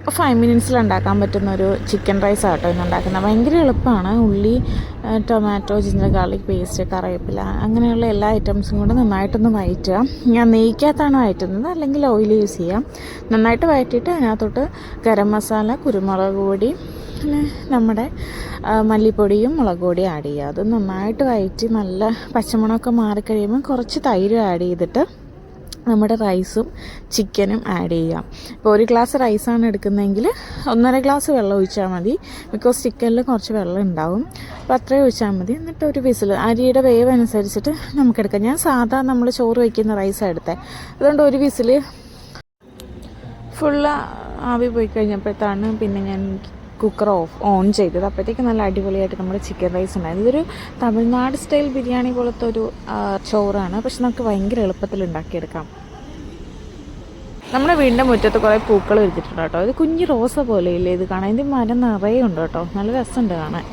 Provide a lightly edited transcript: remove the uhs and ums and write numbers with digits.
5 മിനിറ്റ്സിൽ ഉണ്ടാക്കാൻ പറ്റുന്നൊരു chicken rice ആട്ടോ ഇന്ന് ഉണ്ടാക്കുന്നത്. ഭയങ്കര എളുപ്പമാണ്. ഉള്ളി, ടൊമാറ്റോ, ജിഞ്ചർ ഗാർലിക് പേസ്റ്റ്, കറിവേപ്പില അങ്ങനെയുള്ള എല്ലാ ഐറ്റംസും കൊണ്ട് നന്നായിട്ടൊന്ന് വഴറ്റുക. ഞാൻ നെയ്ക്കകത്താണ് വഴറ്റുന്നത്, അല്ലെങ്കിൽ ഓയിൽ യൂസ് ചെയ്യാം. നന്നായിട്ട് വഴറ്റിയിട്ട് അതിനകത്തോട്ട് ഗരം മസാല, കുരുമുളക് പൊടി, പിന്നെ നമ്മുടെ മല്ലിപ്പൊടിയും മുളക് പൊടിയും ആഡ് ചെയ്യുക. അത് നന്നായിട്ട് വഴറ്റി നല്ല പച്ചമണമൊക്കെ മാറിക്കഴിയുമ്പോൾ കുറച്ച് തൈര് ആഡ് ചെയ്തിട്ട് നമ്മുടെ റൈസും ചിക്കനും ആഡ് ചെയ്യാം. ഇപ്പോൾ 1 ഗ്ലാസ് റൈസാണ് എടുക്കുന്നതെങ്കിൽ 1.5 ഗ്ലാസ് വെള്ളം ഒഴിച്ചാൽ മതി. ബിക്കോസ് ചിക്കനിൽ കുറച്ച് വെള്ളം ഉണ്ടാവും. അപ്പോൾ അത്രയും ഒഴിച്ചാൽ മതി. എന്നിട്ട് ഒരു വിസിൽ, അരിയുടെ വേവ് അനുസരിച്ചിട്ട് നമുക്കെടുക്കാം. ഞാൻ സാധാ നമ്മൾ ചോറ് വയ്ക്കുന്ന റൈസാണ് എടുത്തത്. അതുകൊണ്ട് ഒരു വിസിൽ ഫുള്ള് ആവി പോയി കഴിഞ്ഞപ്പോഴത്താണ് പിന്നെ ഞാൻ കുക്കർ ഓൺ ചെയ്തത്. അപ്പോഴത്തേക്ക് നല്ല അടിപൊളിയായിട്ട് നമ്മുടെ ചിക്കൻ റൈസ് ഉണ്ടായത്. ഇതൊരു തമിഴ്നാട് സ്റ്റൈൽ ബിരിയാണി പോലത്തെ ഒരു ചോറാണ്. പക്ഷെ നമുക്ക് ഭയങ്കര എളുപ്പത്തിൽ ഉണ്ടാക്കിയെടുക്കാം. നമ്മുടെ വീടിൻ്റെ മുറ്റത്ത് കുറേ പൂക്കൾ വിരിച്ചിട്ടുണ്ട് കേട്ടോ. ഇത് കുഞ്ഞ് റോസ പോലെ ഇല്ലേ ഇത് കാണാൻ. ഇത് മരം നിറയെ ഉണ്ട് കേട്ടോ. നല്ല രസമുണ്ട് കാണാൻ.